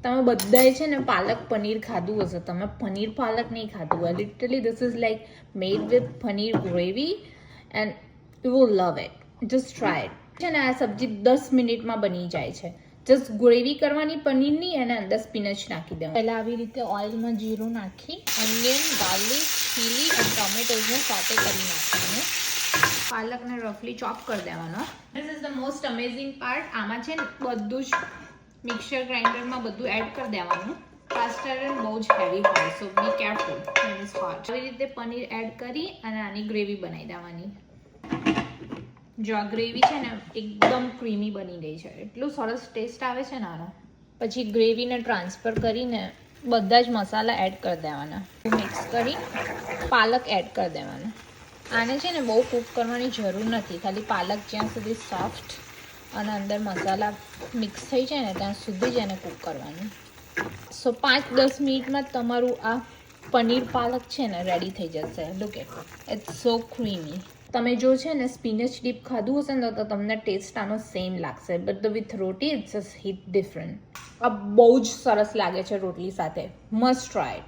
તમે બધાએ છે ને પાલક પનીર ખાધું હશે, તમે પનીર પાલક નહીં ખાધું હોય. Literally this is like made with paneer gravy and you will love it. Just try it. છે ને આ સબ્જી 10 મિનિટમાં બની જાય છે. જસ્ટ ગ્રેવી કરવાની પનીરની અને અંદર સ્પિનચ નાખી દેવાનું. પહેલાં આવી રીતે ઓઇલમાં જીરું નાખી ઓનિયન, ગાર્લિક, ચીલી અને ટોમેટોઝને સોટે કરી નાખવાનું. પાલકને રફલી ચોપ કરી દેવાનો. This is the most amazing part. આમાં છે ને બધું જ મિક્સર ગ્રાઇન્ડરમાં બધું એડ કરી દેવાનું. કાસ્ટર્ડ બહુ જ હેવી હોય, so be careful when it's hot. આવી રીતે પનીર એડ કરી અને આની ગ્રેવી બનાવી દેવાની. જો આ ગ્રેવી છે ને એકદમ ક્રીમી બની ગઈ છે, એટલું સરસ ટેસ્ટ આવે છે ને આનો. પછી ગ્રેવીને ટ્રાન્સફર કરીને બધા જ મસાલા એડ કરી દેવાના. મિક્સ કરી પાલક એડ કરી દેવાનો. આને છે ને બહુ કૂક કરવાની જરૂર નથી, ખાલી પાલક જ્યાં સુધી સોફ્ટ અને અંદર મસાલા મિક્સ થઈ જાય ને ત્યાં સુધી જ એને કૂક કરવાનું. સો 5-10 મિનિટમાં તમારું આ પનીર પાલક છે ને રેડી થઈ જશે. Look at it's so creamy. તમે જો છે ને સ્પિનચ ડીપ ખાધું હશે ને તો તમને ટેસ્ટ આનો સેમ લાગશે, but with roti it's just hit different. આ બહુ જ સરસ લાગે છે રોટલી સાથે. Must try.